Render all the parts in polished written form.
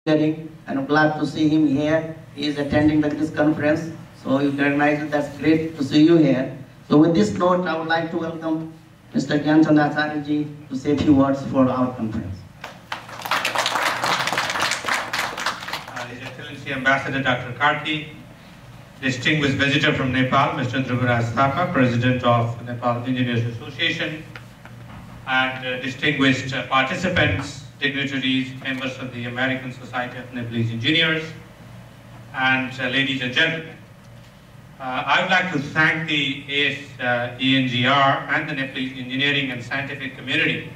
And I'm glad to see him here. He is attending this conference, so you can recognize it. That's great to see you here. So with this note, I would like to welcome Mr. Gyanchand Acharya to say a few words for our conference. His Excellency Ambassador Dr. Karti, distinguished visitor from Nepal, Mr. Dhruvaraj Thapa, President of Nepal Engineers Association, and distinguished participants, dignitaries, members of the American Society of Nepalese Engineers, and ladies and gentlemen. I would like to thank the ASNEngr and the Nepalese engineering and scientific community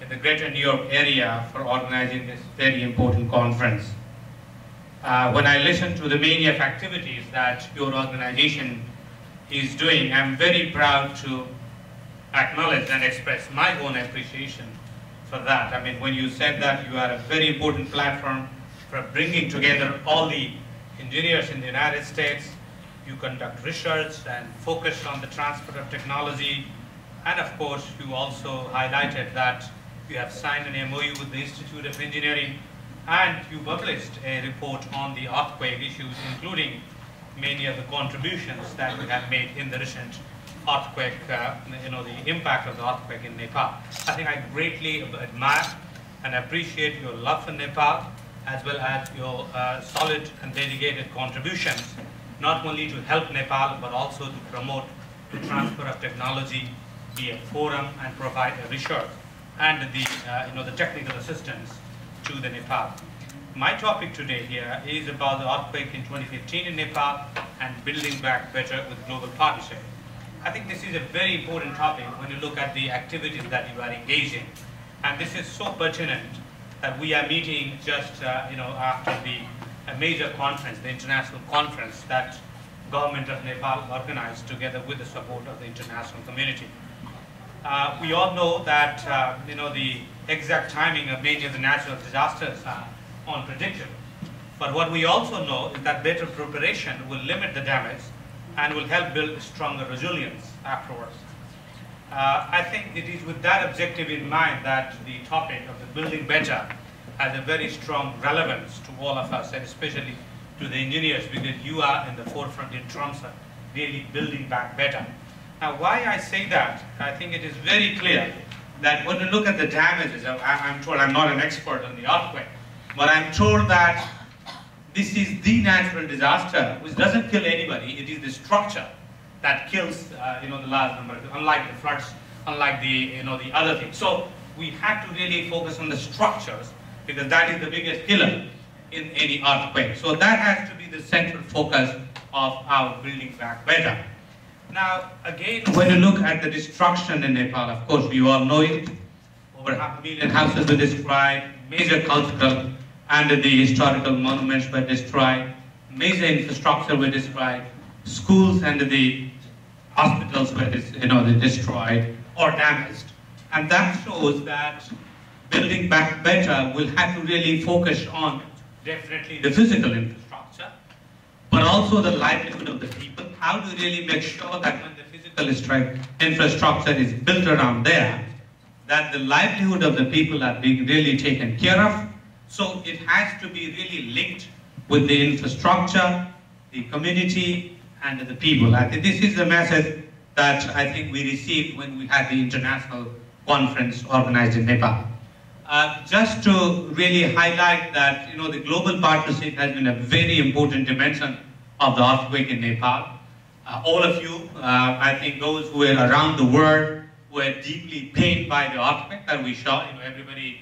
in the Greater New York area for organizing this very important conference. When I listen to the many of activities that your organization is doing, I'm very proud to acknowledge and express my own appreciation for that. I mean, when you said that you are a very important platform for bringing together all the engineers in the United States, you conduct research and focus on the transfer of technology, and of course you also highlighted that you have signed an MOU with the Institute of Engineering, and you published a report on the earthquake issues, including many of the contributions that we have made in the recent earthquake, the impact of the earthquake in Nepal. I think I greatly admire and appreciate your love for Nepal, as well as your solid and dedicated contributions, not only to help Nepal, but also to promote the transfer of technology, be a forum and provide a research and the technical assistance to the Nepal. My topic today here is about the earthquake in 2015 in Nepal and building back better with global partnership. I think this is a very important topic when you look at the activities that you are engaging, and this is so pertinent that we are meeting just after a major conference, the international conference that government of Nepal organized together with the support of the international community. We all know that the exact timing of many of the natural disasters are unpredictable, but what we also know is that better preparation will limit the damage and will help build stronger resilience afterwards. I think it is with that objective in mind that the topic of the building better has a very strong relevance to all of us, and especially to the engineers, because you are in the forefront in terms of really building back better. Now, why I say that, I think it is very clear that when you look at the damages, I'm told, I'm not an expert on the earthquake, but I'm told that this is the natural disaster which doesn't kill anybody. It is the structure that kills the large number, unlike the floods, unlike the other things. So we have to really focus on the structures, because that is the biggest killer in any earthquake. So that has to be the central focus of our building back better. Now again, when you look at the destruction in Nepal, of course we all know it. Over 500,000 houses were destroyed, major cultural and the historical monuments were destroyed, major infrastructure were destroyed, schools and the hospitals were destroyed or damaged. And that shows that building back better will have to really focus on definitely the physical infrastructure, but also the livelihood of the people. How do you really make sure that when the physical infrastructure is built around there, that the livelihood of the people are being really taken care of? So it has to be really linked with the infrastructure, the community, and the people. I think this is the message that I think we received when we had the international conference organized in Nepal. Just to really highlight that, the global partnership has been a very important dimension of the earthquake in Nepal. All of you, I think those who were around the world were deeply pained by the earthquake that we saw. Everybody,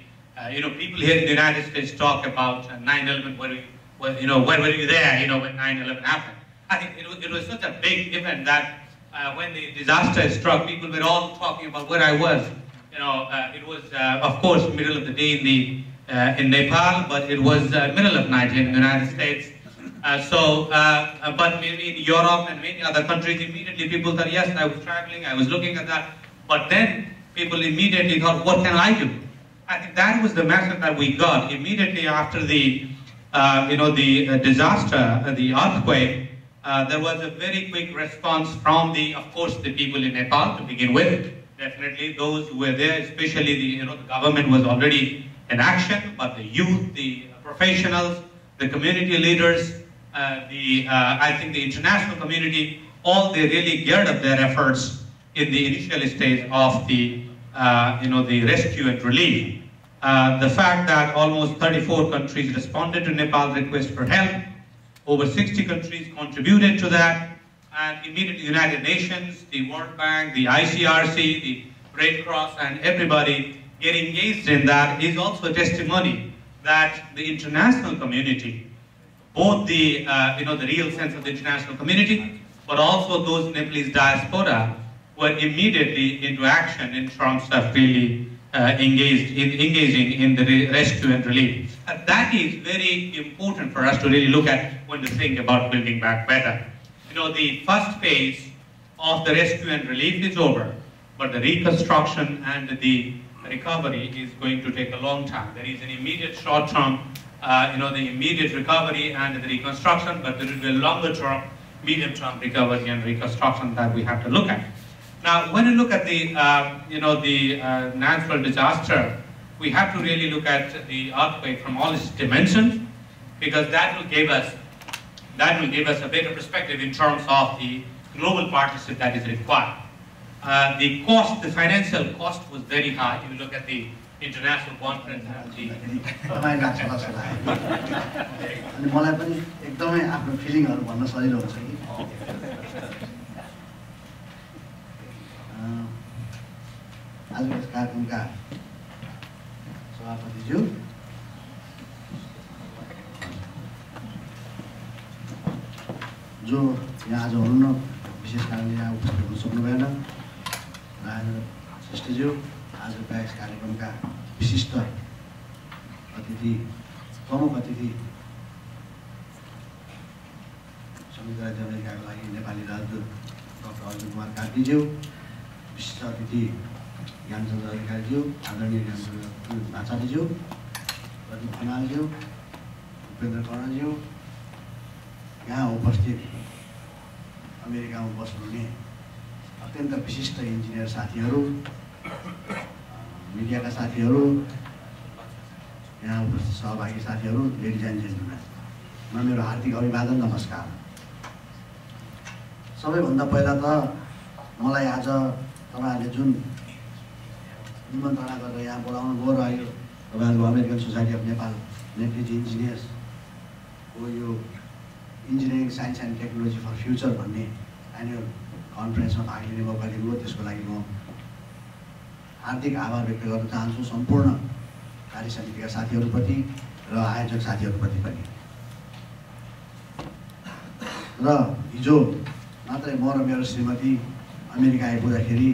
people here in the United States talk about 9/11. Where were you there? When 9/11 happened. I think it was such a big event that when the disaster struck, people were all talking about where I was. It was, of course, middle of the day in Nepal, but it was middle of night in the United States. But maybe in Europe and many other countries, immediately people thought, yes, I was traveling, I was looking at that. But then people immediately thought, what can I do? I think that was the message that we got immediately after the disaster, the earthquake. There was a very quick response from of course, the people in Nepal to begin with. Definitely those who were there, especially the government was already in action, but the youth, the professionals, the community leaders, I think the international community, all they really geared up their efforts in the initial stage of the the rescue and relief. The fact that almost 34 countries responded to Nepal's request for help, over 60 countries contributed to that, and immediately the United Nations, the World Bank, the ICRC, the Red Cross, and everybody get engaged in that is also a testimony that the international community, both the the real sense of the international community, but also those Nepalese diaspora were immediately into action in terms of really engaging in the rescue and relief. That is very important for us to really look at when we think about building back better. The first phase of the rescue and relief is over, but the reconstruction and the recovery is going to take a long time. There is an immediate short-term, the immediate recovery and the reconstruction, but there will be a longer-term, medium-term recovery and reconstruction that we have to look at. Now, when you look at the, natural disaster, we have to really look at the earthquake from all its dimensions, because that will give us a better perspective in terms of the global partnership that is required. The cost, the financial cost was very high. If you look at the international conference and the... मलाई पनि एकदमै आफ्नो फिलिङहरु भन्न सजिलो हुन्छ कि आजको कार्यक्रमका सभापतिज्यू, जो यहाँ आज हुनुहुन्न, विशेष कारणले यहाँ उपस्थित हुन सक्नु भएन, राजेन्द्र श्रेष्ठज्यू, आजका यस कार्यक्रमका विशिष्ट अतिथि, प्रमुख अतिथि, संयुक्त राज्य अमेरिकाको लागि नेपाली राजदूत डाक्टर अर्जुन कुमार कार्कीज्यू, विशिष्ट अतिथि ज्ञानचन्द्र अधिकारीज्यू, आदरणीय ज्ञानचन्द्र आचार्यज्यू, प्रदीप खनालज्यू, उपेन्द्र कर्णज्यू, यहाँ उपस्थित अमेरिकामा बस्नुहुने अत्यन्त विशिष्ट इन्जिनियर साथीहरू, मिडियाका साथीहरू, यहाँ उपस्थित सहभागी साथीहरू, लेडिज एन्ड जेन्टलमेन, म मेरो हार्दिक अभिवादन, नमस्कार। सबैभन्दा पहिला त मलाई आज तपाईहरुले जुन निमन्त्रणा गरेर यहाँ बोलाउनु भयो र यो तपाईहरुको American society of Nepal Nepalese engineers को यो engineering science and technology for future भन्ने एनुअल कन्फरेन्समा भाग लिने मौका दिनुभयो, त्यसको लागि म हार्दिक आभार व्यक्त गर्न चाहन्छु सम्पूर्ण कार्य समितिका साथीहरूप्रति र आयोजक साथीहरूप्रति पनि। र हिजो मात्रै म र मेरो श्रीमती अमेरिका आइपुग्दाखेरि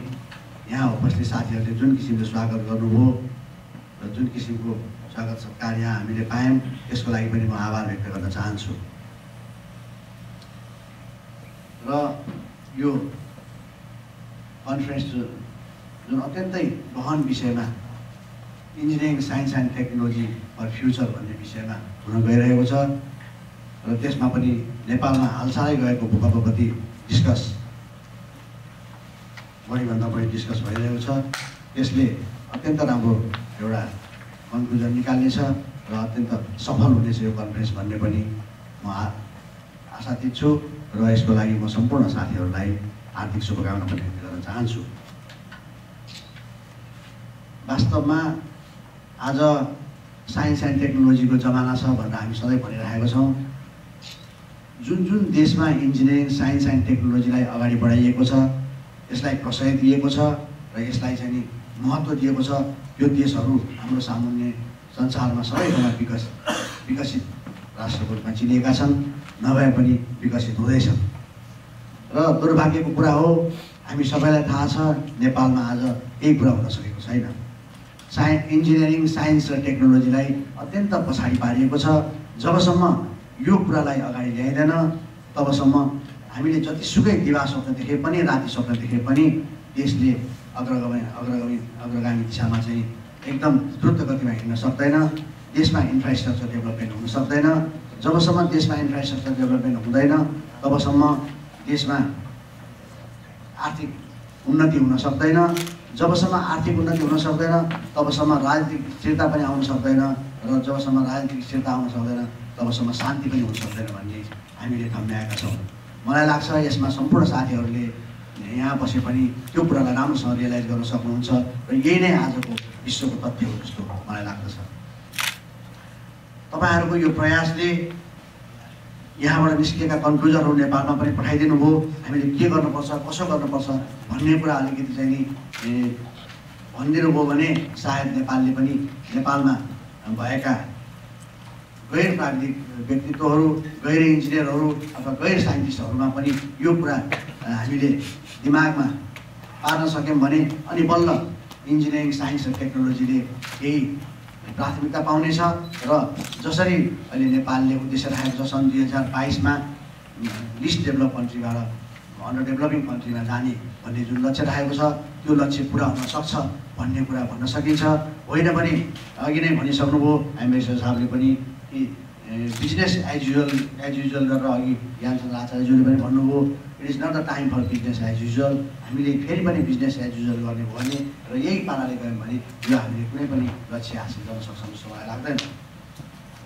यहाँ उपस्थित साथीहरूले जुन किसिमले स्वागत गर्नुभयो र जुन किसिमको स्वागत सत्कार यहाँ हामीले पायौँ, त्यसको लागि पनि म आभार व्यक्त गर्न चाहन्छु। र यो कन्फरेन्स जुन अत्यन्तै गहन विषयमा engineering science and technology for future भन्ने विषयमा हुन गइरहेको छ र त्यसमा पनि नेपालमा हालसालै गएको भूकम्पप्रति बढीभन्दा बढी डिस्कस भइरहेको छ। त्यसले अत्यन्त राम्रो एउटा कन्क्लुजन निकाल्नेछ र अत्यन्त सफल हुनेछ यो कन्फरेन्स भन्ने पनि म आशातीत छु र यसको लागि म सम्पूर्ण साथीहरूलाई हार्दिक शुभकामना पनि व्यक्त गर्न चाहन्छु। वास्तवमा आज साइन्स एन्ड टेक्नोलोजीको जमाना छ भनेर हामी सधैँ भनिरहेका छौँ। जुन जुन देशमा इन्जिनियरिङ साइन्स एन्ड टेक्नोलोजीलाई अगाडि बढाइएको छ, यसलाई प्रशय दिएको छ र यसलाई चाहिँ नि महत्त्व दिएको छ, यो देशहरू हाम्रो सामान्य संसारमा सबैभन्दा विकसित राष्ट्रको रूपमा चिनिएका छन्, नभए पनि विकसित हुँदैछन्। र दुर्भाग्यको कुरा हो, हामी सबैलाई थाहा छ नेपालमा आज केही कुरा हुन सकेको छैन। इन्जिनियरिङ साइन्स र टेक्नोलोजीलाई अत्यन्त पछाडि पारिएको छ। जबसम्म यो कुरालाई अगाडि ल्याइँदैन तबसम्म हामीले जतिसुकै दिवा स्वप्न देखे पनि, राति स्वप्न देखे पनि देशले अग्रगामी दिशामा चाहिँ एकदम द्रुत गतिमा हिँड्न सक्दैन। देशमा इन्फ्रास्ट्रक्चर डेभलपमेन्ट हुन सक्दैन। जबसम्म देशमा इन्फ्रास्ट्रक्चर डेभलपमेन्ट हुँदैन तबसम्म देशमा आर्थिक उन्नति हुन सक्दैन, जबसम्म आर्थिक उन्नति हुन सक्दैन तबसम्म राजनीतिक स्थिरता पनि आउन सक्दैन, र जबसम्म राजनीतिक स्थिरता आउन सक्दैन तबसम्म शान्ति पनि हुन सक्दैन भन्ने हामीले ठम्ब्याएका छौँ। मलाई लाग्छ यसमा सम्पूर्ण साथीहरूले यहाँ बसे पनि त्यो कुरालाई राम्रोसँग रियलाइज गर्न सक्नुहुन्छ र यही नै आजको विश्वको तथ्य हो जस्तो मलाई लाग्दछ। तपाईँहरूको यो प्रयासले यहाँबाट निस्किएका कन्क्लुजनहरू नेपालमा पनि पठाइदिनु भयो। हामीले के गर्नुपर्छ, कसो गर्नुपर्छ भन्ने कुरा अलिकति चाहिँ नि भनिदिनु भयो भने सायद नेपालले पनि नेपालमा भएका गैर प्राविधिक व्यक्तित्वहरू, गैर इन्जिनियरहरू अथवा गैर साइन्टिस्टहरूमा पनि यो कुरा हामीले दिमागमा पार्न सक्यौँ भने अनि बल्ल इन्जिनियरिङ, साइन्स र टेक्नोलोजीले केही प्राथमिकता पाउनेछ। र जसरी अहिले नेपालले उद्देश्य राखेको छ सन् 2022मा लिस्ट डेभलप कन्ट्रीबाट अन्डर डेभलपिङ कन्ट्रीमा जाने भन्ने जुन लक्ष्य राखेको छ त्यो लक्ष्य पुरा हुन सक्छ भन्ने कुरा भन्न सकिन्छ। होइन पनि अघि नै भनिसक्नुभयो एमएसए साहबले पनि कि बिजनेस एज युजुअल गरेर अघि ज्ञानचन्द्र आचार्यज्यूले पनि भन्नुभयो, it is not the time for business as usual. हामीले फेरि पनि बिजनेस एज युजुअल गर्ने भयो भने र यही पाराले गयौँ भने यो हामीले कुनै पनि लक्ष्य हासिल गर्न सक्छौँ जस्तो मलाई लाग्दैन।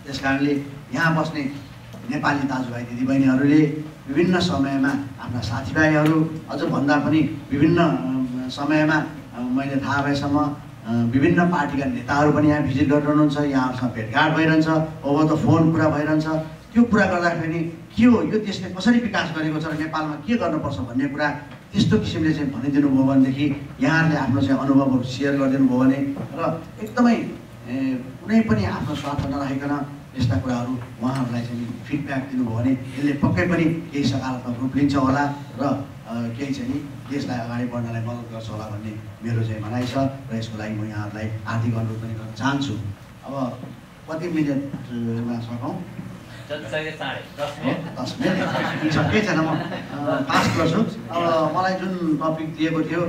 त्यस कारणले यहाँ बस्ने नेपाली दाजुभाइ दिदीबहिनीहरूले विभिन्न समयमा आफ्ना साथीभाइहरू, अझ भन्दा पनि विभिन्न समयमा मैले थाहा भएसम्म विभिन्न पार्टीका नेताहरू पनि यहाँ भिजिट गरिरहनुहुन्छ, यहाँहरूसँग भेटघाट भइरहन्छ, ओभर द फोन कुरा भइरहन्छ। त्यो कुरा गर्दाखेरि के हो, यो देशले कसरी विकास गरेको छ र नेपालमा के गर्नुपर्छ भन्ने कुरा त्यस्तो किसिमले चाहिँ भनिदिनु भयो भनेदेखि यहाँहरूले आफ्नो चाहिँ अनुभवहरू सेयर गरिदिनु भयो भने र एकदमै कुनै पनि आफ्नो स्वार्थ नराखिकन यस्ता कुराहरू उहाँहरूलाई चाहिँ फिडब्याक दिनुभयो भने यसले पक्कै पनि केही सकारात्मक रूप लिन्छ होला र केही चाहिँ देशलाई अगाडि बढ्नलाई मद्दत गर्छ होला भन्ने मेरो चाहिँ भनाइ छ र यसको लागि म यहाँहरूलाई हार्दिक अनुरोध पनि गर्न चाहन्छु। अब कति मिनटमा सकौँ? 10 मिनट केही छैन, म पास गर्छु। अब मलाई जुन टपिक दिएको थियो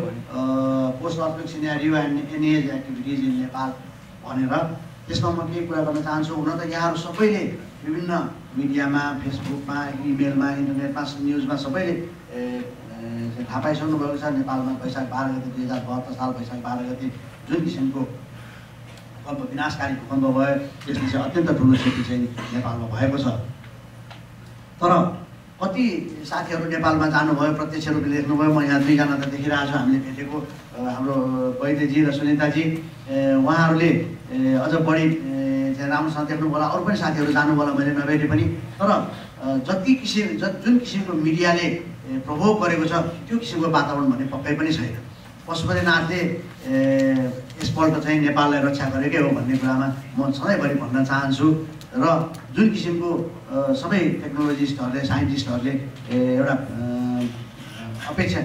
पोस्ट अर्थक्वेक सिनेरियो एन्ड एनएज एक्टिभिटिज इन नेपाल भनेर, त्यसमा म केही कुरा गर्न चाहन्छु। हुन त यहाँहरू सबैले विभिन्न मिडियामा, फेसबुकमा, इमेलमा, इन्टरनेटमा, न्युजमा सबैले थाहा पाइसक्नु भएको छ नेपालमा वैशाख 12 गते 2072 साल वैशाख 12 गते जुन किसिमको भूकम्प, विनाशकारी भूकम्प भयो त्यसले चाहिँ अत्यन्त ठुलो क्षति चाहिँ नेपालमा भएको छ। तर कति साथीहरू नेपालमा जानुभयो, प्रत्यक्ष रूपले देख्नुभयो। म यहाँ दुईजना त देखिरहेको छु, हामीले भेटेको हाम्रो वैद्यजी र सुनिताजी, उहाँहरूले अझ बढी चाहिँ राम्रोसँग देख्नु होला। अरू पनि साथीहरू जानु होला मैले नभेटे पनि। तर जुन किसिमको मिडियाले प्रभाव गरेको छ त्यो किसिमको वातावरण भने पक्कै पनि छैन। पशुपतिनाथले यसपल्ट चाहिँ नेपाललाई रक्षा गरेकै हो भन्ने कुरामा म सधैँभरि भन्न चाहन्छु। र जुन किसिमको सबै टेक्नोलोजिस्टहरूले, साइन्टिस्टहरूले एउटा अपेक्षा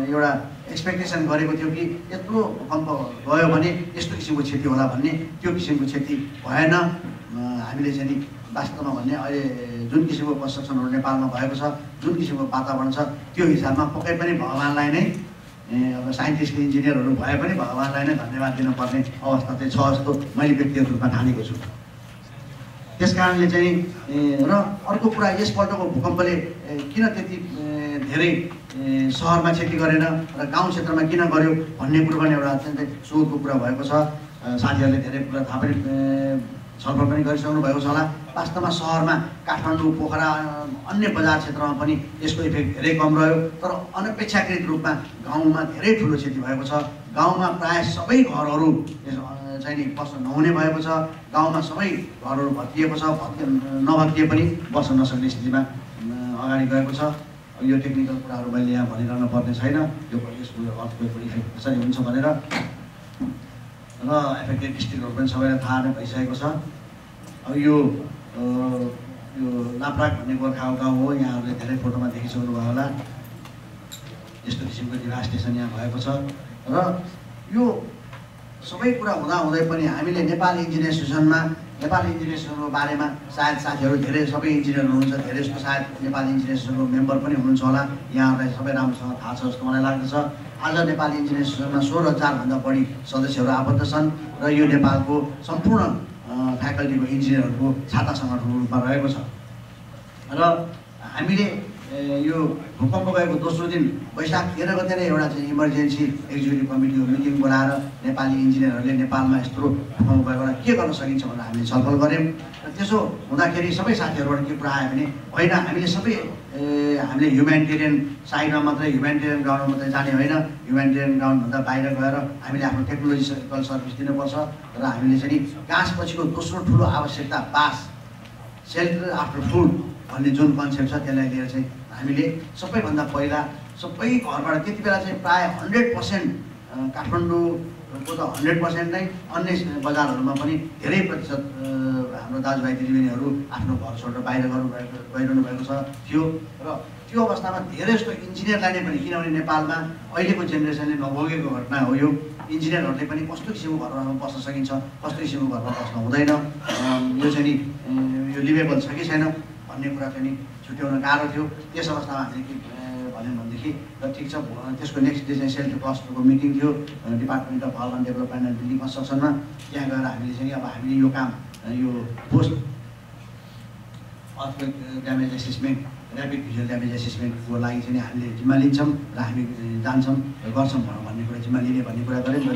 एउटा एक्सपेक्टेसन गरेको थियो कि यत्रो भूकम्प गयो भने यस्तो किसिमको क्षति होला भन्ने, त्यो किसिमको क्षति भएन। हामीले चाहिँ नि वास्तवमा भन्ने अहिले जुन किसिमको कन्स्ट्रक्सनहरू नेपालमा भएको छ, जुन किसिमको वातावरण छ त्यो हिसाबमा पक्कै पनि भगवान्लाई नै, अब साइन्टिस्ट इन्जिनियरहरू भए पनि भगवान्लाई नै धन्यवाद दिनुपर्ने अवस्था चाहिँ छ जस्तो मैले व्यक्तिगत रूपमा ठानेको छु। त्यस कारणले चाहिँ र अर्को कुरा, यसपल्टको भूकम्पले किन त्यति धेरै सहरमा क्षति गरेन र गाउँ क्षेत्रमा किन गर्यो भन्ने कुरो पनि एउटा अत्यन्तै सोधको कुरा भएको छ। साथीहरूले धेरै कुरा थाहा पनि छलफल पनि गरिसक्नु भएको छ होला। वास्तवमा सहरमा काठमाडौँ, पोखरा, अन्य बजार क्षेत्रमा पनि यसको इफेक्ट धेरै कम रह्यो। तर अनपेक्षाकृत रूपमा गाउँमा धेरै ठुलो क्षति भएको छ। गाउँमा प्रायः सबै घरहरू चाहिँ नि बस्न नहुने भएको छ। गाउँमा सबै घरहरू भत्किएको छ, नभत्किए पनि बस्न नसक्ने स्थितिमा अगाडि गएको छ। यो टेक्निकल कुराहरू मैले यहाँ भनिरहनु पर्ने छैन, यसको अर्थको इफेक्ट कसरी हुन्छ भनेर। र एफेक्टेड डिस्ट्रिक्टहरू पनि सबैलाई थाहा नै भइसकेको छ। अब यो लाप्राक भन्ने गोर्खाको गाउँ हो, यहाँहरूले धेरै फोटोमा देखिसक्नु भयो होला। यस्तो किसिमको डिभास्टेसन यहाँ भएको छ। र यो सबै कुरा हुँदाहुँदै पनि हामीले नेपाल इन्जिनियर एसोसिएसनको बारेमा सायद साथीहरू धेरै सबै इन्जिनियर हुनुहुन्छ, धेरै जस्तो सायद नेपाल इन्जिनियर एसोसिएसनको मेम्बर पनि हुनुहुन्छ होला। यहाँहरूलाई सबै राम्रोसँग थाहा छ जस्तो मलाई लाग्दछ। आज नेपाल इन्जिनियर एसोसिएसनमा 16,000 भन्दा बढी सदस्यहरू आबद्ध छन् र यो नेपालको सम्पूर्ण फ्याकल्टीको इन्जिनियरहरूको छाता सङ्गठनको रूपमा रहेको छ। र हामीले यो भूकम्प गएको दोस्रो दिन वैशाख 13 गते नै एउटा चाहिँ इमर्जेन्सी एक्जिक्युटिभ कमिटीको मिटिङ बोलाएर नेपाली इन्जिनियरहरूले नेपालमा यस्तो भूकम्प भएकोबाट के गर्न सकिन्छ भनेर हामीले छलफल गऱ्यौँ। र त्यसो हुँदाखेरि सबै साथीहरूबाट के कुरा आयो भने होइन, हामीले सबै हामीले ह्युमेनिटेरियन साइडमा मात्रै, ह्युमेनिटेरियन ग्राउन्डमा मात्रै जाने होइन, ह्युमेनिटेरियन ग्राउन्डभन्दा बाहिर गएर हामीले आफ्नो टेक्नोलोजिकल सर्भिस दिनुपर्छ र हामीले चाहिँ गाँसपछिको दोस्रो ठुलो आवश्यकता बास, सेल्टर आफ्टर फुड भन्ने जुन कन्सेप्ट छ त्यसलाई लिएर चाहिँ हामीले सबैभन्दा पहिला सबै घरबाट त्यति बेला चाहिँ प्रायः 100% काठमाडौँको त 100% नै, अन्य बजारहरूमा पनि धेरै प्रतिशत हाम्रो दाजुभाइ दिदीबहिनीहरू आफ्नो घर छोडेर बाहिर गइरहनु भएको थियो। र त्यो अवस्थामा धेरै जस्तो इन्जिनियरलाई नै पनि, किनभने नेपालमा अहिलेको जेनेरेसनले नभोगेको घटना हो यो, इन्जिनियरहरूले पनि कस्तो किसिमको घरमा बस्न सकिन्छ, कस्तो किसिमको घरमा बस्न हुँदैन, यो चाहिँ यो लिभेबल छ कि छैन भन्ने कुरा चाहिँ छुट्याउन गाह्रो थियो। त्यस अवस्थामा हामीले के भन्यौँ भनेदेखि र ठिक छ, त्यसको नेक्स्ट डे चाहिँ सेल्टर क्लस्टरको मिटिङ थियो department of urban development and building कन्स्ट्रक्सनमा। त्यहाँ गएर हामीले चाहिँ अब हामीले यो काम, यो post earthquake damage assessment, rapid visual damage एसेसमेन्टको लागि चाहिँ हामीले जिम्मा लिन्छौँ र हामी जान्छौँ र गर्छौँ भन्ने कुरा, जिम्मा लिने भन्ने कुरा गऱ्यौँ। र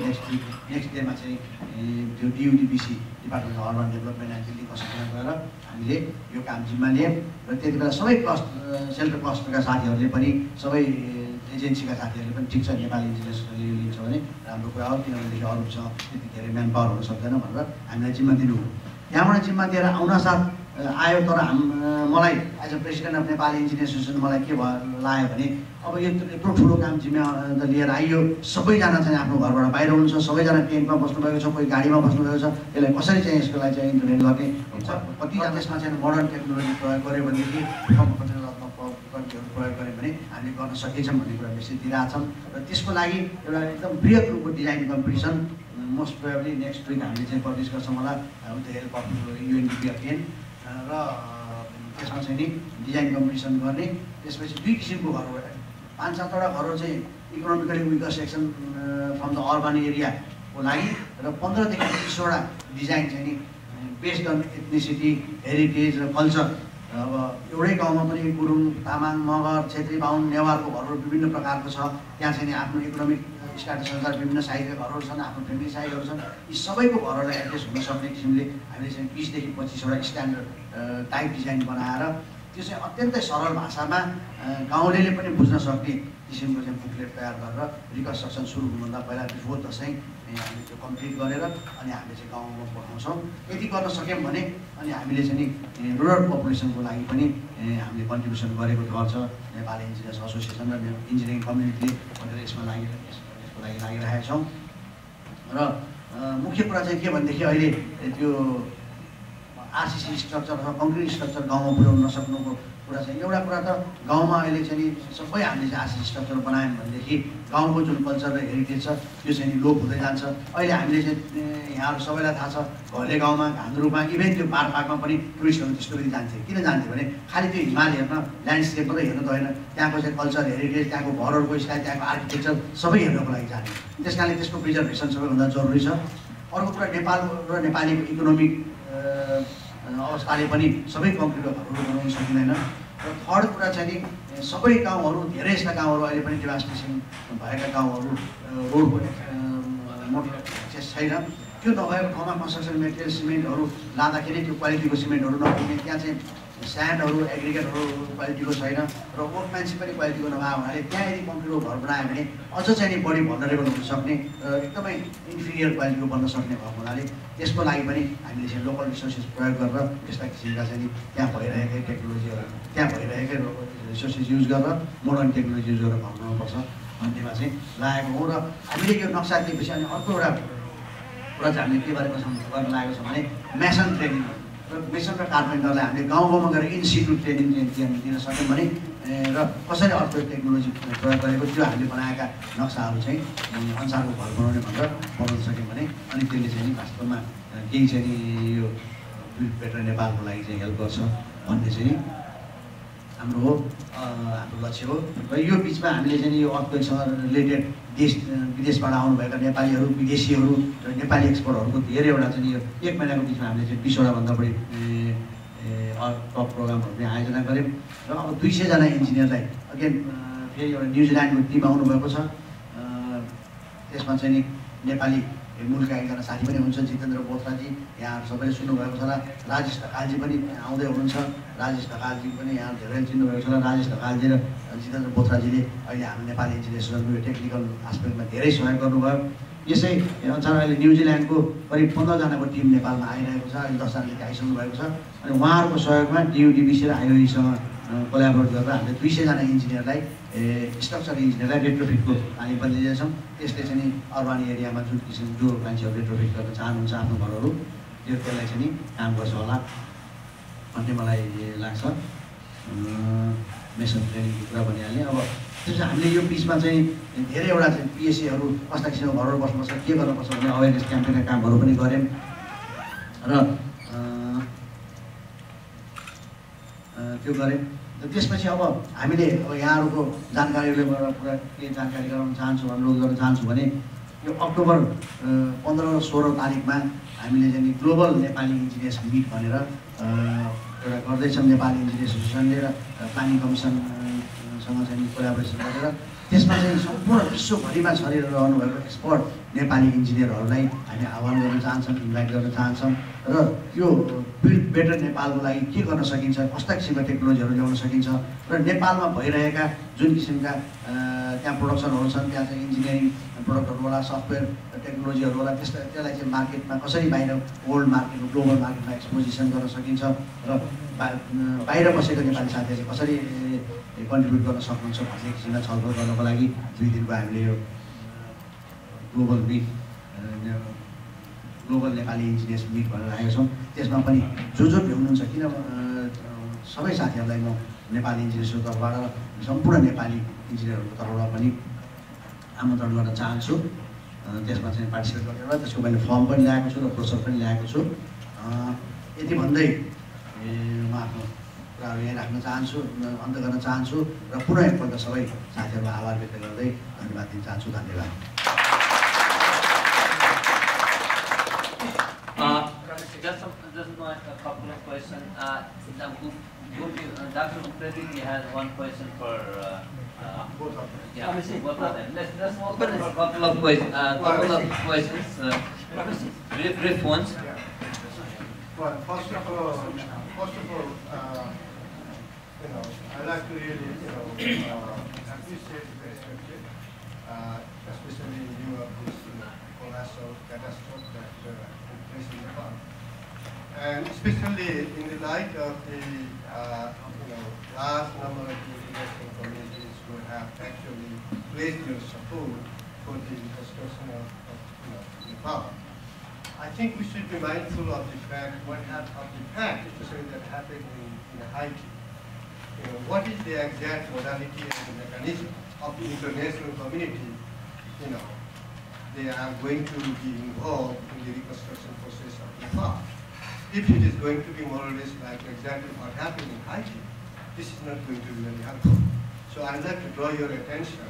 नेक्स्ट डेमा चाहिँ त्यो DUDBC department of urban development and building कन्स्ट्रक्सनमा गएर हामीले यो काम जिम्मा लियौँ। र त्यति बेला सबै सेल्टर क्लस्टरका साथीहरूले पनि, सबै एजेन्सीका साथीहरूले पनि ठिक छ नेपाली इन्जिनियर्सले यो लिन्छ भने राम्रो कुरा हो, किनभनेदेखि अरूसँग त्यति धेरै म्यान पावर हुन सक्दैन भनेर हामीलाई जिम्मा दिनुभयो। त्यहाँबाट जिम्मा दिएर आउनसाथ आयो, तर मलाई as a president of Nepali engineer association मलाई के लाग्यो भने अब यत्रो ठुलो काम जिम्मा लिएर आइयो, सबैजना चाहिँ आफ्नो घरबाट बाहिर हुनुहुन्छ, सबैजना टेन्टमा बस्नुभएको छ, कोही गाडीमा बस्नुभएको छ, त्यसलाई कसरी चाहिँ यसको लागि चाहिँ इम्प्लिमेन्ट गर्ने हुन्छ, कतिजना त्यसमा चाहिँ मोडर्न टेक्नोलोजी प्रयोग गऱ्यो भनेदेखि, प्रयोग गऱ्यो भने हामीले गर्न सकिन्छौँ भन्ने कुरा बेसी दिइरहेछौँ। र त्यसको लागि एउटा एकदम बृहत रूपको design competition most probably next week हामीले चाहिँ पब्लिस गर्छौँ होला with the help of UNDP again. र त्यसमा चाहिँ नि डिजाइन कम्पिटिसन गर्ने, त्यसपछि 2 किसिमको घरहरू, 5-7वटा घरहरू चाहिँ economically weaker section from the urban एरियाको लागि र 15देखि 20वटा डिजाइन चाहिँ नि बेस्ड अन एथनिसिटी, हेरिटेज र कल्चर। अब एउटै गाउँमा पनि गुरुङ, तामाङ, मगर, छेत्री, बाहुन, नेवारको घरहरू विभिन्न प्रकारको छ। त्यहाँ चाहिँ नि आफ्नो इकोनोमिक स्ट्याटस अनुसार विभिन्न साइजका घरहरू छन्, आफ्नो फ्यामिली साइजहरू छन्। यी सबैको घरहरूलाई एड्रेस हुन सक्ने किसिमले हामीले चाहिँ 20देखि 25वटा स्ट्यान्डर्ड टाइप डिजाइन बनाएर त्यो चाहिँ अत्यन्तै सरल भाषामा गाउँलेले पनि बुझ्न सक्ने किसिमको चाहिँ बुकलेट तयार गरेर रिकन्स्ट्रक्सन सुरु हुनुभन्दा पहिला बिफोर दसैँ हामीले त्यो कम्प्लिट गरेर अनि हामीले चाहिँ गाउँमा पठाउँछौँ। यदि गर्न सक्यौँ भने अनि हामीले चाहिँ नि रुरल पपुलेसनको लागि पनि हामीले कन्ट्रिब्युसन गरेको गर्छ नेपाली इन्जिनियर्स एसोसिएसन र इन्जिनियरिङ कम्युनिटीले भनेर यसको लागि लागिरहेका छौँ। र मुख्य कुरा चाहिँ के भनेदेखि अहिले त्यो आरसिसी स्ट्रक्चर अथवा कङ्क्रिट स्ट्रक्चर गाउँमा पुर्याउन नसक्नुको कुरा चाहिँ एउटा कुरा त गाउँमा अहिले चाहिँ सबै हामीले चाहिँ आरसिसी स्ट्रक्चर बनायौँ भनेदेखि गाउँको जुन कल्चर र हेरिटेज छ त्यो चाहिँ लोप हुँदै जान्छ। अहिले हामीले चाहिँ यहाँहरू सबैलाई थाहा छ घरले गाउँमा, घान्द्रुमा, इभेन त्यो पार्कमा पनि टुरिस्टहरू त्यसको लागि जान्थे। किन जान्थे भने खालि त्यो हिमाल हेर्न, ल्यान्डस्केप मात्रै हेर्नु त होइन, त्यहाँको चाहिँ कल्चर, हेरिटेज, त्यहाँको घरहरूको स्टाइल, त्यहाँको आर्किटेक्चर सबै हेर्नको लागि जाने। त्यस कारणले त्यसको प्रिजर्भेसन सबैभन्दा जरुरी छ। अर्को कुरा नेपाल र नेपालीको इकोनोमिक अवस्थाले पनि सबै कङ्क्रिटको घरहरू बनाउन सकिँदैन। र थर्ड कुरा चाहिँ नि सबै गाउँहरू, धेरै जस्ता गाउँहरू अहिले पनि डेभास्टेसन भएका गाउँहरू, रोडको मोटर एक्सेस छैन। त्यो नभएको ठाउँमा कन्स्ट्रक्सन मेटेरियल सिमेन्टहरू लाँदाखेरि त्यो क्वालिटीको सिमेन्टहरू नपुग्ने, त्यहाँ चाहिँ स्यान्डहरू, एग्रिगेटहरू क्वालिटीको छैन र वर्कम्यानसिप पनि क्वालिटीको नभएको हुनाले त्यहाँ यदि कङ्क्रिटको घर बनायो भने अझ चाहिँ नि बढी भल्नरेबल हुन सक्ने र एकदमै इन्फिरियर क्वालिटीको बन्न सक्ने भएको हुनाले त्यसको लागि पनि हामीले चाहिँ लोकल रिसोर्सेस प्रयोग गरेर त्यस्ता किसिमका चाहिँ त्यहाँ भइरहेकै टेक्नोलोजीहरू, त्यहाँ भइरहेकै रिसोर्सेस युज गरेर मोडर्न टेक्नोलोजी युज गरेर घर बनाउनुपर्छ भन्नेमा चाहिँ लागेको हो। र हामीले यो नक्सा दिएपछि अनि अर्को एउटा कुरा चाहिँ हामीले के बारेमा गर्न लागेको छ भने मेसन ट्रेनिङ र मेसन र कार्पेन्टरलाई हामीले गाउँ गाउँमा गएर इन्स्टिट्युट ट्रेनिङ दिन सक्यौँ भने र कसरी अर्को टेक्नोलोजी प्रयोग गरेको त्यो हामीले बनाएका नक्साहरू चाहिँ अनुसारको घर बनाउने भनेर बनाउन सक्यौँ भने अनि त्यसले चाहिँ वास्तवमा केही चाहिँ यो बेटर नेपालको लागि चाहिँ हेल्प गर्छ भन्ने चाहिँ हाम्रो हो, हाम्रो लक्ष्य हो। र यो बिचमा हामीले चाहिँ यो अर्थक्वेकसँग रिलेटेड विदेशबाट आउनुभएका नेपालीहरू, विदेशीहरू र नेपाली एक्सपर्टहरूको धेरैवटा चाहिँ यो 1 महिनाको बिचमा हामीले चाहिँ 20वटा भन्दा बढी टप प्रोग्रामहरू पनि आयोजना गऱ्यौँ र अब 200 जना इन्जिनियरलाई अगेन फेरि एउटा न्युजिल्यान्डको टिम आउनुभएको छ। त्यसमा चाहिँ नि नेपाली मूलका एकजना साथी पनि हुनुहुन्छ जितेन्द्र बोथराजी, यहाँ सबैले सुन्नुभएको छ होला। राजेश ढकालजी पनि आउँदै हुनुहुन्छ। राजेश ढकालजी पनि यहाँ धेरै चिन्नुभएको छ होला। राजेश ढकालजी र जितेन्द्र बोथराजीले अहिले हाम्रो नेपाली इन्जिनियर एसोसिएसनको यो टेक्निकल आस्पेक्टमा धेरै सहयोग गर्नुभयो। यसै अनुसार अहिले न्युजिल्यान्डको करिब 15 जनाको टिम नेपालमा आइरहेको छ। अहिले 10 जनादेखि आइसक्नु भएको छ। अनि उहाँहरूको सहयोगमा DUDBC र IOEसँग कोलाबोरेट गरेर हामीले 200 जना इन्जिनियरलाई स्ट्रक्चर इन्जिनियरलाई रेट्रोफिटको हामी पनि दिँदैछौँ। त्यसले चाहिँ नि अर्बन एरियामा जुन किसिम जो मान्छेहरू रेट्रोफिट गर्न चाहनुहुन्छ आफ्नो घरहरू त्यसलाई चाहिँ नि काम गर्छ होला भन्ने मलाई लाग्छ। मेसन ट्रेनिङको कुरा भनिहालेँ। अब त्यसपछि हामीले यो बिचमा चाहिँ धेरैवटा चाहिँ PSCहरू कस्ता किसिमको घरहरू बस्नुपर्छ के गर्नुपर्छ भन्ने अवेरनेस क्याम्पेनका कामहरू पनि गऱ्यौँ र त्यो गऱ्यौँ। त्यसपछि अब हामीले अब यहाँहरूको जानकारीले पुरा के जानकारी गराउन चाहन्छु अनुरोध गर्न चाहन्छु भने यो अक्टोबर 15 र 16 तारिकमा हामीले चाहिँ नि ग्लोबल नेपाली इन्जिनियर्स मिट भनेर एउटा गर्दैछौँ नेपाली इन्जिनियर्स एसोसिएसनले र प्लानिङ कमिसनसँग चाहिँ कोलाबोरेसन गरेर त्यसमा चाहिँ सम्पूर्ण विश्वभरिमा छरेर रहनुभएको एक्सपर्ट नेपाली इन्जिनियरहरूलाई हामी आह्वान गर्न चाहन्छौँ, इन्भाइट गर्न चाहन्छौँ र यो बिल्ड बेटर नेपालको लागि के गर्न सकिन्छ, कस्ता किसिमका टेक्नोलोजीहरू ल्याउन सकिन्छ र नेपालमा भइरहेका जुन किसिमका त्यहाँ प्रोडक्सनहरू छन्, त्यहाँ चाहिँ इन्जिनियरिङ प्रोडक्टहरू होला, सफ्टवेयर टेक्नोलोजीहरू होला, त्यसलाई चाहिँ मार्केटमा कसरी बाहिर वर्ल्ड मार्केट ग्लोबल मार्केटमा एक्सपोजिसन गर्न सकिन्छ र बाहिर बसेको नेपाली साथीहरूले कसरी कन्ट्रिब्युट गर्न सक्नुहुन्छ भन्ने किसिमलाई छलफल गर्नको लागि 2 दिनको हामीले यो ग्लोबल मिट ग्लोबल नेपाली इन्जिनियर्स मिट भनेर राखेका छौँ। त्यसमा पनि जो भ्याउनुहुन्छ किन सबै साथीहरूलाई म नेपाली इन्जिनियर्सको तर्फबाट र सम्पूर्ण नेपाली इन्जिनियरहरूको तर्फबाट पनि आमन्त्रण गर्न चाहन्छु। त्यसमा चाहिँ पार्टिसिपेट गरेर त्यसको मैले फर्म पनि ल्याएको छु र ब्रोसर पनि ल्याएको छु। यति भन्दै म आफ्नो कुराहरू यहीँ राख्न चाहन्छु, अन्त गर्न चाहन्छु र पुनः एकपल्ट सबै साथीहरूलाई आभार व्यक्त गर्दै धन्यवाद दिन चाहन्छु। धन्यवाद। Just a couple of questions. Dr. Upreti has one question for both of them. Yeah, both of them. Let's open for a couple of questions. Brief ones. Well, first of all, I like to really, appreciate the perspective, especially in view of this colossal catastrophe that took place in Nepal. And especially in the light of the large number of the international communities who have actually pledged their support for the reconstruction of Nepal. I think we should be mindful of the fact, especially that happened in Haiti. What is the exact modality and the mechanism of the international community? They are going to be involved in the reconstruction process of Nepal. If it is going to be more or less like exactly what happened in Haiti, this is not going to be very helpful. So I'd like to draw your attention,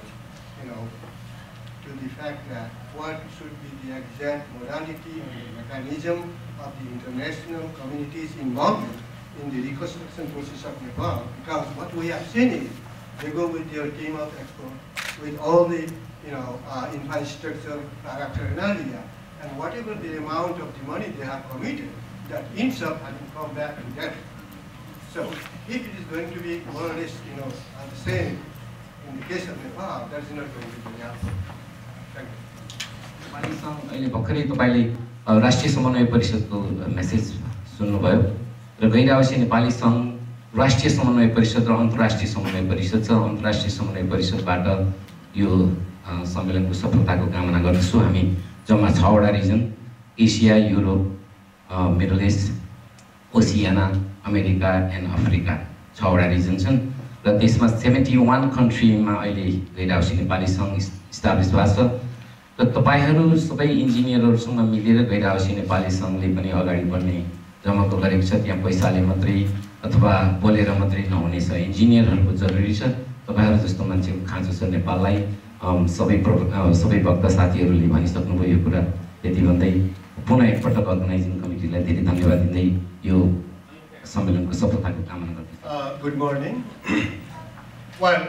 to the fact that what should be the exact modality and the mechanism of the international community's involvement in the reconstruction process of Nepal, because what we have seen is they go with their team of experts, with all the infrastructure paraphernalia, and whatever the amount of the money they have committed, that ends up having come back to debt. So if it is going to be more or less, the same in the case of Nepal, that's not going to be helpful. Thank you. अहिले भर्खरै तपाईँले राष्ट्रिय समन्वय परिषदको message सुन्नुभयो र गैर-आवासीय नेपाली सङ्घ राष्ट्रिय समन्वय परिषद र अन्तर्राष्ट्रिय समन्वय परिषद छ। अन्तर्राष्ट्रिय समन्वय परिषदबाट यो सम्मेलनको सफलताको कामना गर्दछु। हामी जम्मा 6 वटा region Asia, Europe, Middle East, Oceania, America and Africa 6 वटा रिजन छन् र त्यसमा 71 कन्ट्रीमा अहिले गैर-आवासीय नेपाली सङ्घ इस्टाब्लिस भएको छ र तपाईहरू सबै इन्जिनियरहरूसँग मिलेर गैर-आवासीय नेपाली सङ्घले पनि अगाडि बढ्ने जमको गरेको छ। त्यहाँ पैसाले मात्रै अथवा बोलेर मात्रै नहुनेछ, इन्जिनियरहरूको जरुरी छ। तपाईहरू जस्तो मान्छेको खाँचो छ नेपाललाई। सबै भक्त साथीहरूले भनिसक्नुभयो यो कुरा। त्यति भन्दै पुनः एकपटक अर्गनाइजिङ कमिटीलाई धेरै धन्यवाद दिँदै यो सम्मेलनको सफलताको कामना गर्दछु। Good morning. Well,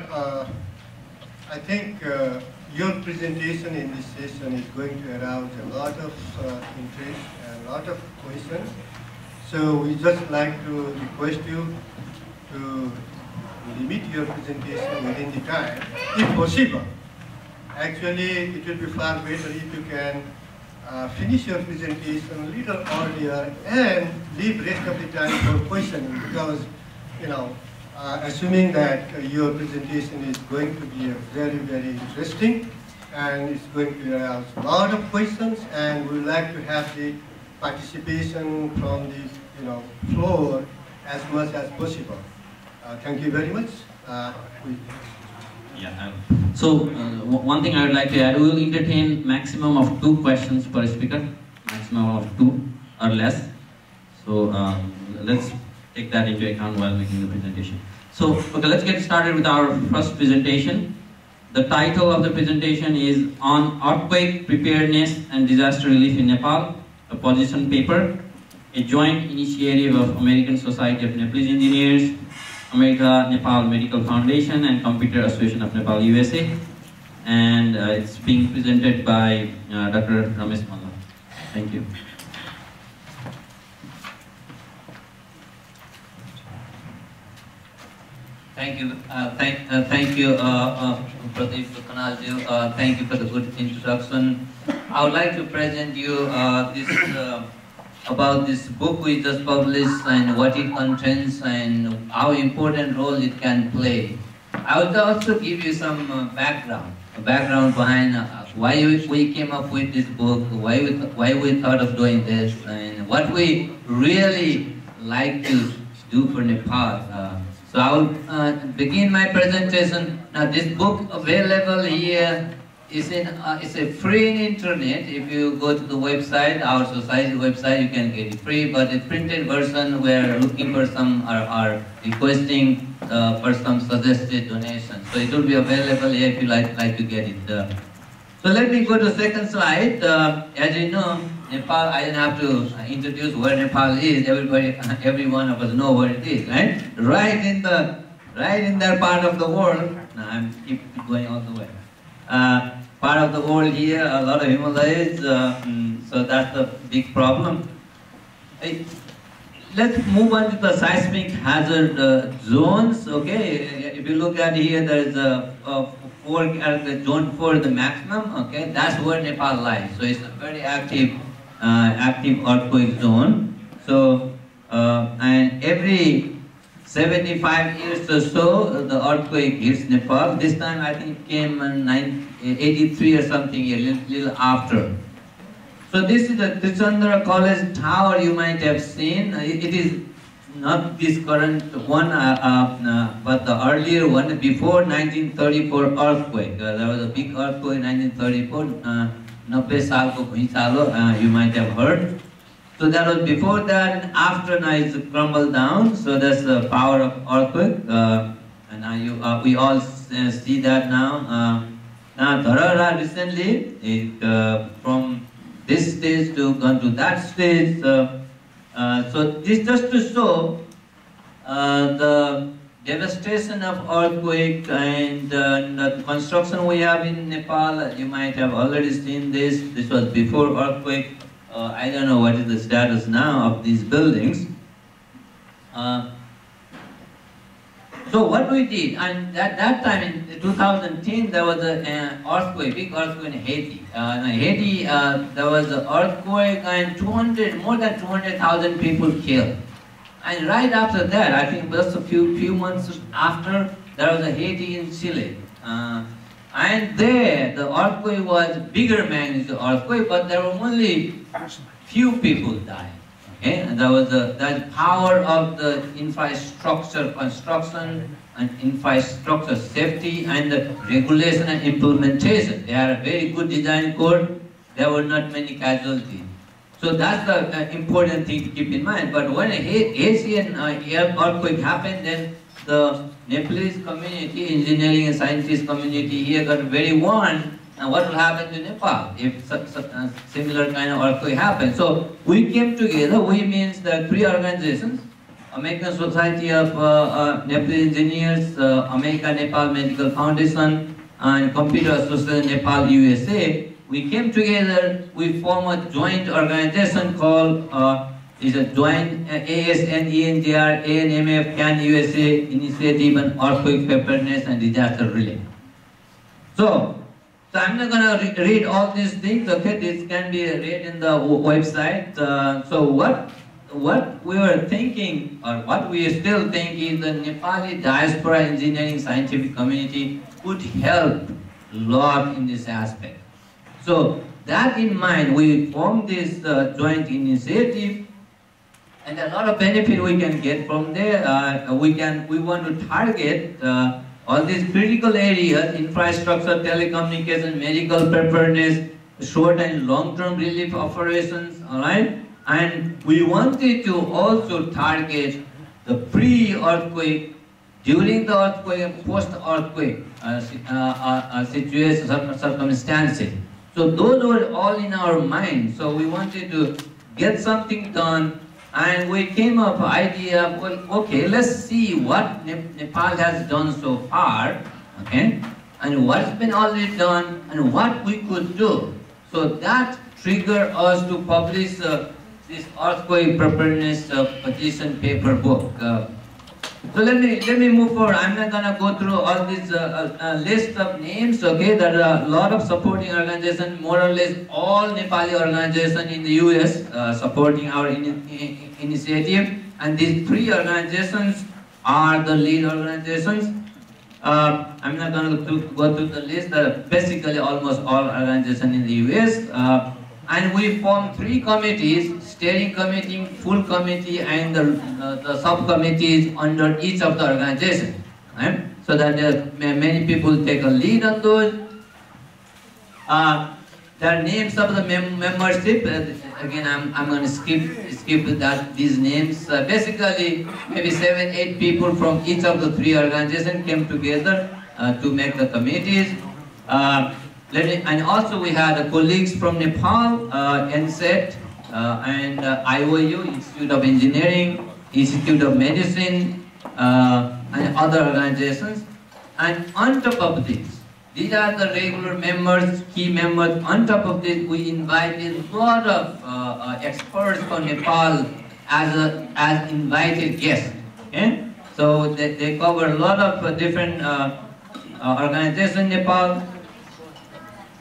I think your presentation in this session is going to arouse a lot of interest and a lot of questions. So we just like to request you to limit your presentation within the time, if possible. Actually, it will be far better if you can finish your presentation a little earlier and leave rest of the time for questioning, because, you know, assuming that your presentation is going to be very, very interesting and it's going to arouse a lot of questions, and we would like to have the participation from the floor as much as possible. Thank you very much. So one thing I would like to add, we will entertain maximum of 2 questions per speaker, maximum of 2 or less. So let's take that into account while making the presentation. So okay, let's get started with our first presentation. The title of the presentation is On Earthquake Preparedness and Disaster Relief in Nepal, a position paper, a joint initiative of American Society of Nepalese Engineers, America Nepal Medical Foundation, and Computer Association of Nepal, USA. And it's being presented by Dr. Ramesh Malla. Thank you. Thank you, thank you, Pradeep Kanalji. Thank you for the good introduction. I would like to present you about this book we just published and what it contains and how important role it can play. I would also give you some background behind why we came up with this book, why we thought of doing this, and what we really like to do for Nepal. So I will begin my presentation. Now this book available here is it's a free in internet. If you go to the website, our society website, you can get it free. But the printed version, we are looking for some, are requesting for some suggested donations. So it will be available here if you like to get it. So let me go to the second slide. As you know, Nepal, I don't have to introduce where Nepal is. Every one of us know where it is, right? Right in that part of the world. Now I'm keep going all the way. Part of the world here, a lot of Himalayas, so that's the big problem. Let's move on to the seismic hazard zones. Okay, if you look at here, there's zone 4 the maximum. Okay, that's where Nepal lies. So it's a very active earthquake zone. So and every 75 years or so, the earthquake hits Nepal. This time I think it came in 1983 or something, a little after. So this is the Trichandra College Tower you might have seen. It is not this current one, but the earlier one, before 1934 earthquake. There was a big earthquake in 1934, 90 सालको भुइँचालो, you might have heard. So that was before that, and after now it's crumbled down. So that's the power of earthquake, and now we all see that now. Now Dharara recently, from this stage to gone to that stage. So this just to show the devastation of earthquake and the construction we have in Nepal. You might have already seen this. This was before earthquake. I don't know what is the status now of these buildings. So what we did, and at that time in 2010, there was an earthquake, big earthquake in Haiti. In Haiti, there was an earthquake and more than 200,000 people killed. And right after that, I think just a few months after, there was a Haiti in Chile. And there, the earthquake was bigger magnitude earthquake, but there were only few people died. Okay, and there was that power of the infrastructure construction and infrastructure safety and the regulation and implementation. They had a very good design code. There were not many casualties. So that's the important thing to keep in mind. But when a Haitian earthquake happened, then the Nepalese community, engineering and scientist community here got very warned. And what will happen to Nepal if similar kind of earthquake happens? So we came together. We means the 3 organizations, American Society of Nepalese Engineers, American Nepal Medical Foundation, and Computer Association Nepal USA, we came together, we form a joint organization called is a joint ASNEngr ANMF CAN USA Initiative on Earthquake Preparedness and Disaster Relief. So I'm not going to read all these things, okay? This can be read in the website. So what we were thinking, or what we still think, is the Nepali diaspora engineering scientific community could help a lot in this aspect. So that in mind, we formed this joint initiative, and a lot of benefit we can get from there. We want to target all these critical areas: infrastructure, telecommunication, medical preparedness, short and long-term relief operations, all right? And we wanted to also target the pre-earthquake, during the earthquake, and post-earthquake circumstances. So those were all in our mind. So we wanted to get something done, and we came up with the idea, well, okay, let's see what Nepal has done so far, okay, and what's been already done, and what we could do. So that triggered us to publish this earthquake preparedness petition paper book. So let me move forward. I'm not gonna go through all this list of names. Okay, there are a lot of supporting organizations, more or less all Nepali organizations in the US supporting our initiative, and these 3 organizations are the lead organizations. I'm not going to go through the list. There are basically almost all organizations in the US. And we formed 3 committees: steering committee, full committee, and the subcommittees under each of the organizations. Right? So that many people take a lead on those. There are names of the membership. Again, I'm going to skip that these names. Basically, maybe 7-8 people from each of the 3 organizations came together to make the committees. And also we had colleagues from Nepal, NSET, and IOU, Institute of Engineering, Institute of Medicine, and other organizations. And on top of this, these are the regular members, key members. On top of this, we invited a lot of experts from Nepal as invited guests. Okay? So they cover a lot of different organizations in Nepal.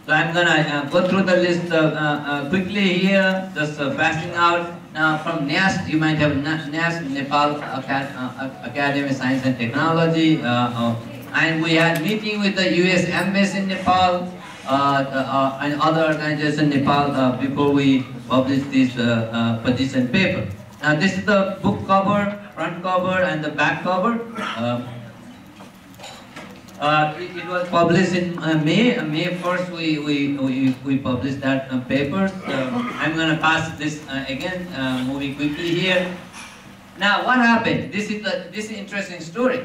So I'm gonna go through the list quickly here, just passing out. Now from NAST, you might have NAST, Nepal Academy of Science and Technology, and we had meeting with the US Embassy in Nepal and other organizations in Nepal before we published this petition paper. Now this is the book cover, front cover, and the back cover. It was published in May 1st. We published that papers. I'm going to pass this again, moving quickly here. Now, what happened? This is interesting story.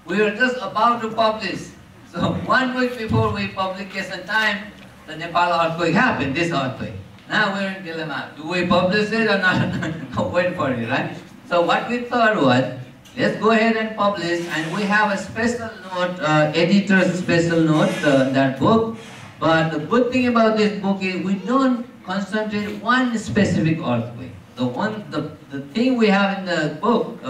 We were just about to publish. So 1 week before we publication time, the Nepal earthquake happened. This earthquake. Now we're in dilemma. Do we publish it or not? Wait for it, right? So what we thought was, let's go ahead and publish, and we have a special note, editor's special note, that book. But the good thing about this book is we don't concentrate one specific earthquake. The thing we have in the book,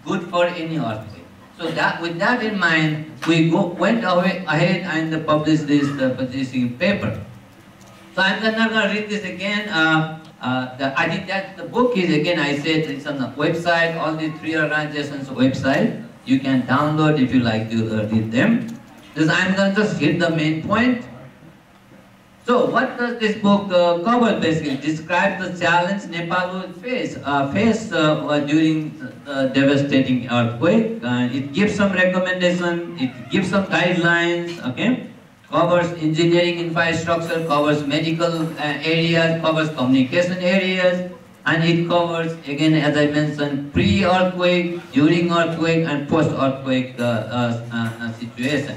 good for any earthquake. So that, with that in mind, we went ahead and published this petition paper. So I'm not going to read this again. I think that the book is, again, I said it's on the website, all the 3 organizations' website. You can download if you like to read them. I'm going to just hit the main point. So what does this book cover basically? Describe the challenge Nepal will face during the devastating earthquake. It gives some recommendation, it gives some guidelines, okay? Covers engineering infrastructure, covers medical areas, covers communication areas, and it covers, again, as I mentioned, pre-earthquake, during earthquake, and post-earthquake situation.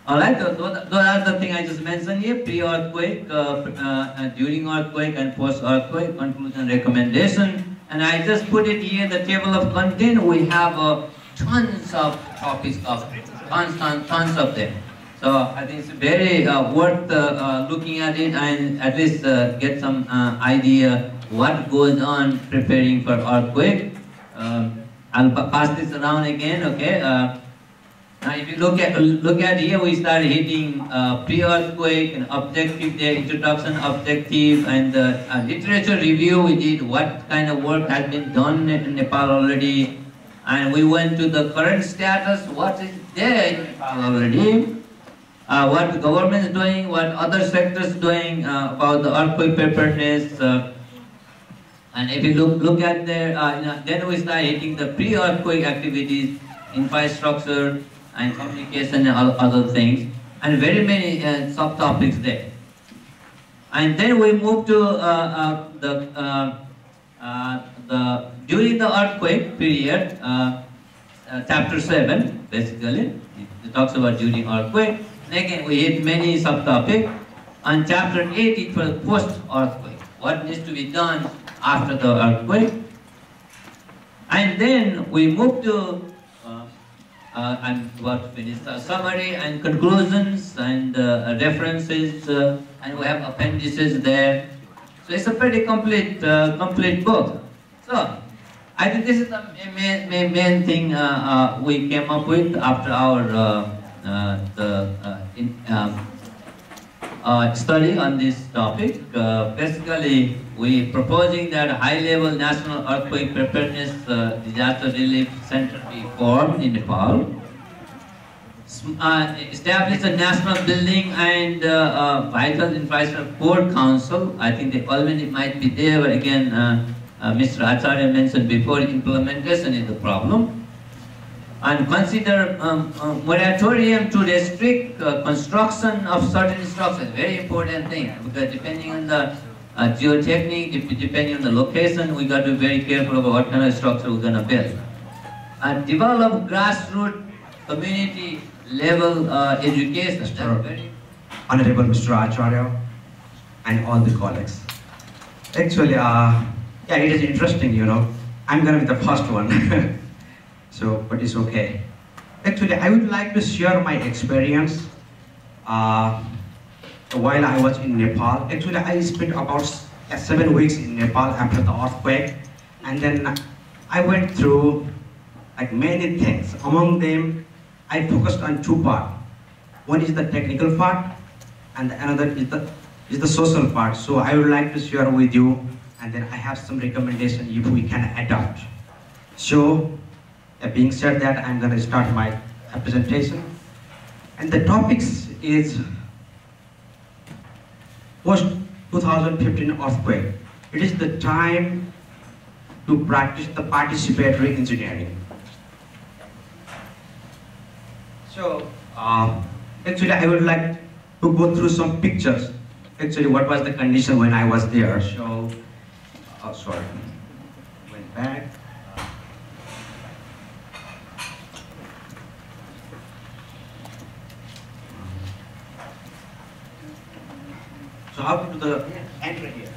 Alright, those are the things I just mentioned here: pre-earthquake, during earthquake, and post-earthquake, conclusion, recommendation. And I just put it here in the table of content. We have tons of topics of tons of them. So I think it's very worth looking at it and at least get some idea what goes on preparing for earthquake. I'll pass this around again. Okay. Now, if you look at here, we start hitting pre-earthquake and objective there, introduction, objective, and literature review. We did what kind of work has been done in Nepal already, and we went to the current status, what is there in Nepal already, what the government is doing, what other sectors doing about the earthquake preparedness. And if you look at there, then we start hitting the pre-earthquake activities, infrastructure, and communication and other things, and very many subtopics there. And then we move to during the earthquake period, chapter 7 basically. It talks about during earthquake. And again, we hit many subtopics. And chapter 8 is for post-earthquake. What needs to be done after the earthquake. And then we move to I'm about to finish the summary and conclusions and references, and we have appendices there. So it's a pretty complete book. So I think this is the main thing we came up with after our study on this topic. Basically, we proposing that high-level national earthquake preparedness disaster relief center be formed in Nepal. Establish a national building and vital infrastructure core council. I think they already might be there, but again, Mr. Acharya mentioned before, implementation is the problem. And consider moratorium to restrict construction of certain structures. Very important thing, because depending on the geotechnique, depending on the location, we got to be very careful about what kind of structure we're going to build. And develop grassroots community level education. Honorable Mr. Acharya and all the colleagues. Actually, yeah, it is interesting, you know. I'm going to be the first one. So, but it's okay. Actually, I would like to share my experience while I was in Nepal. Actually, I spent about 7 weeks in Nepal after the earthquake, and then I went through like many things. Among them, I focused on 2 parts. One is the technical part, and another is the social part. So I would like to share with you, and then I have some recommendation if we can adopt. So, being said that, I'm going to start my presentation. And the topics is post-2015 earthquake. It is the time to practice the participatory engineering. So, actually I would like to go through some pictures. Actually, what was the condition when I was there. So, sorry, went back. So how to do the enter here?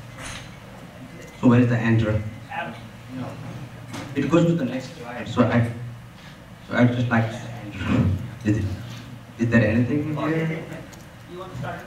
So where is the enter? No. It goes to the next slide. So I just like to enter. Is there anything here? You want to start it?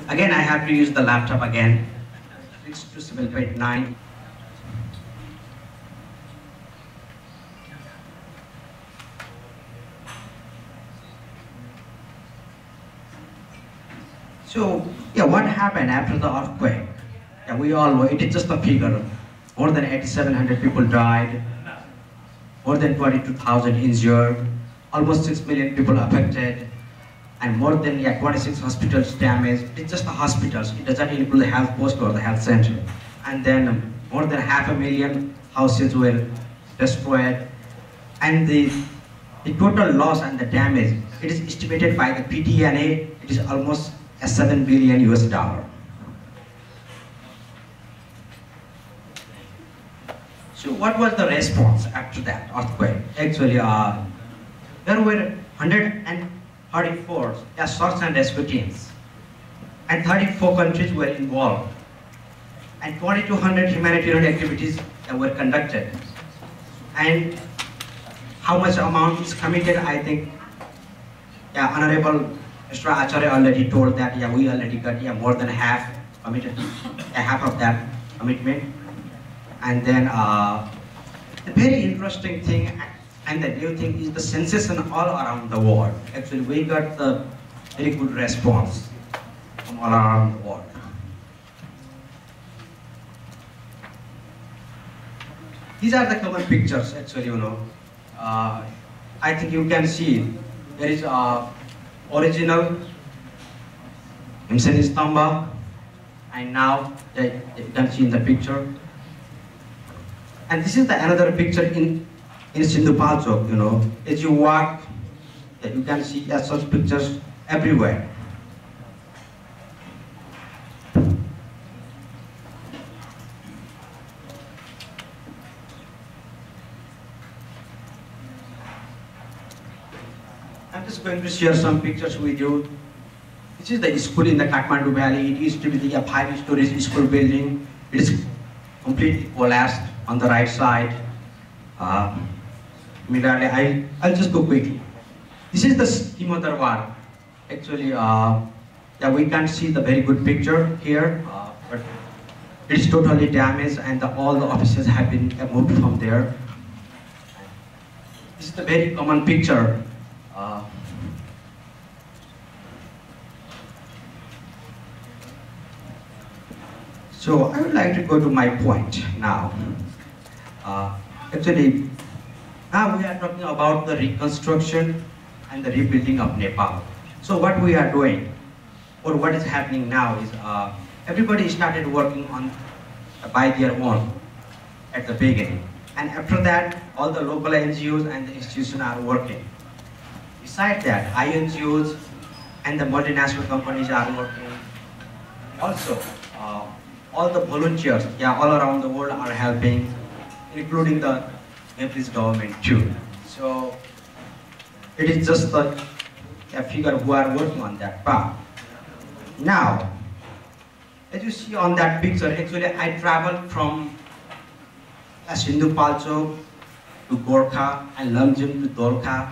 Again, I have to use the laptop again. 627.9. So, yeah, what happened after the earthquake? Yeah, we all know, it is just a figure. More than 8,700 people died, more than 22,000 injured, almost 6 million people affected, and more than 26 hospitals damaged. It's just the hospitals. It doesn't include the health post or the health center. And then more than 500,000 houses were destroyed, and the total loss and the damage, it is estimated by the PTNA, it is almost $7 billion US. So what was the response after that earthquake? Actually, there were 134 search and rescue teams, and 34 countries were involved, and 2,200 humanitarian activities were conducted. And how much amount is committed, I think, Honorable Mr. Acharya already told that, we already got more than half committed, half of that commitment. And then the very interesting thing and the new thing is the sensation all around the world. Actually, we got the very good response from all around the world. These are the common pictures, actually, I think you can see there is original Himsen Stamba, and now you can see in the picture. And this is the another picture in Sindhupalchok, as you walk, you can see such pictures everywhere. I'm just going to share some pictures with you. This is the school in the Kathmandu Valley. It used to be a 5-story school building. It is completely collapsed on the right side. Immediately, I'll just go quickly. This is the Schema Darbar. Actually, we can't see the very good picture here, but it is totally damaged, and all the offices have been moved from there. This is the very common picture. So I would like to go to my point now. Actually, now we are talking about the reconstruction and the rebuilding of Nepal. So what we are doing, or what is happening now is, everybody started working on by their own at the beginning. And after that, all the local NGOs and the institutions are working. Besides that, INGOs and the multinational companies are working. Also, all the volunteers, all around the world are helping, including the Nepalese government too. So it is just a figure who are working on that part. Now, as you see on that picture, actually I traveled from Sindhupalchok to Gorkha and Lamjung to Dolkha,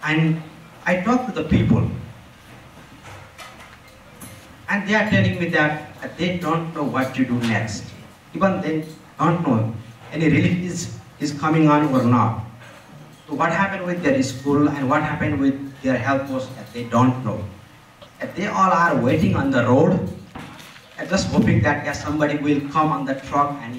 and I talked to the people. And they are telling me that they don't know what to do next. Even they don't know any relief is coming on or not. So what happened with their school and what happened with their health post, they don't know. And they all are waiting on the road and just hoping that somebody will come on the truck and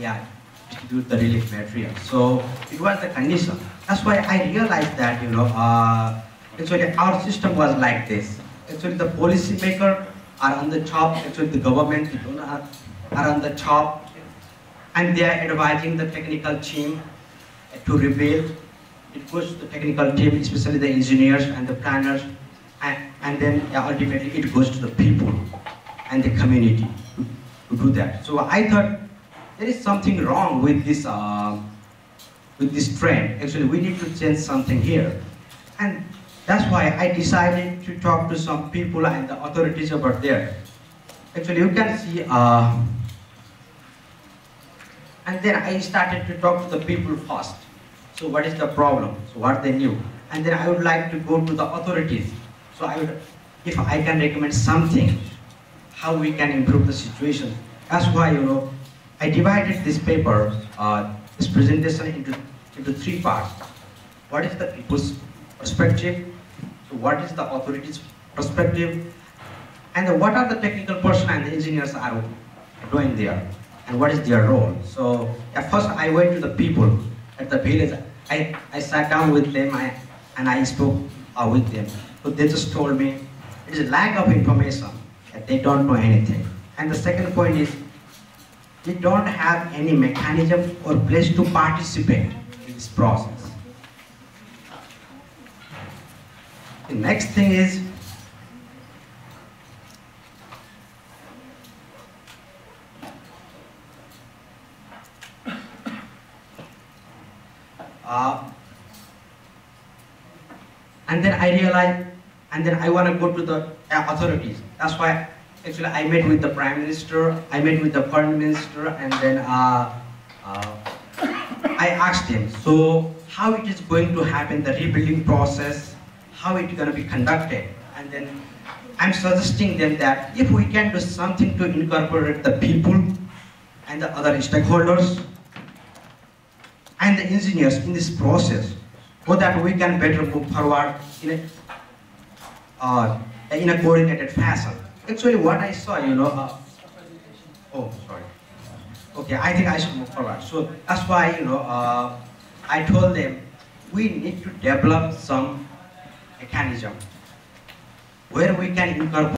distribute the relief material. So it was the condition. That's why I realized that actually our system was like this. Actually the policy maker are on the top, actually the government people are on the top, and they are advising the technical team to rebuild. It goes to the technical team, especially the engineers and the planners, and then ultimately it goes to the people and the community to do that. So I thought there is something wrong with this trend. Actually, we need to change something here, and that's why I decided to talk to some people and the authorities over there. Actually, you can see, and then I started to talk to the people first. So what is the problem? So what they knew? And then I would like to go to the authorities. So if I can recommend something, how we can improve the situation. That's why, I divided this paper, this presentation into 3 parts. What is the people's perspective? So what is the authorities' perspective? And what are the technical person and the engineers are doing there? And what is their role? So at first I went to the people at the village. I sat down with them and I spoke with them. So they just told me it is lack of information, that they don't know anything. And the second point is they don't have any mechanism or place to participate in this process. The next thing is and then I realized, and then I want to go to the authorities. That's why actually I met with the Prime Minister, I met with the Foreign Minister, and then I asked him, so how it is going to happen, the rebuilding process, how it is going to be conducted. And then I'm suggesting them that if we can do something to incorporate the people and the other stakeholders and the engineers in this process, so that we can better move forward in a coordinated fashion. Actually, what I saw, oh, sorry. Okay, I think I should move forward. So that's why, I told them we need to develop some mechanism where we can incorporate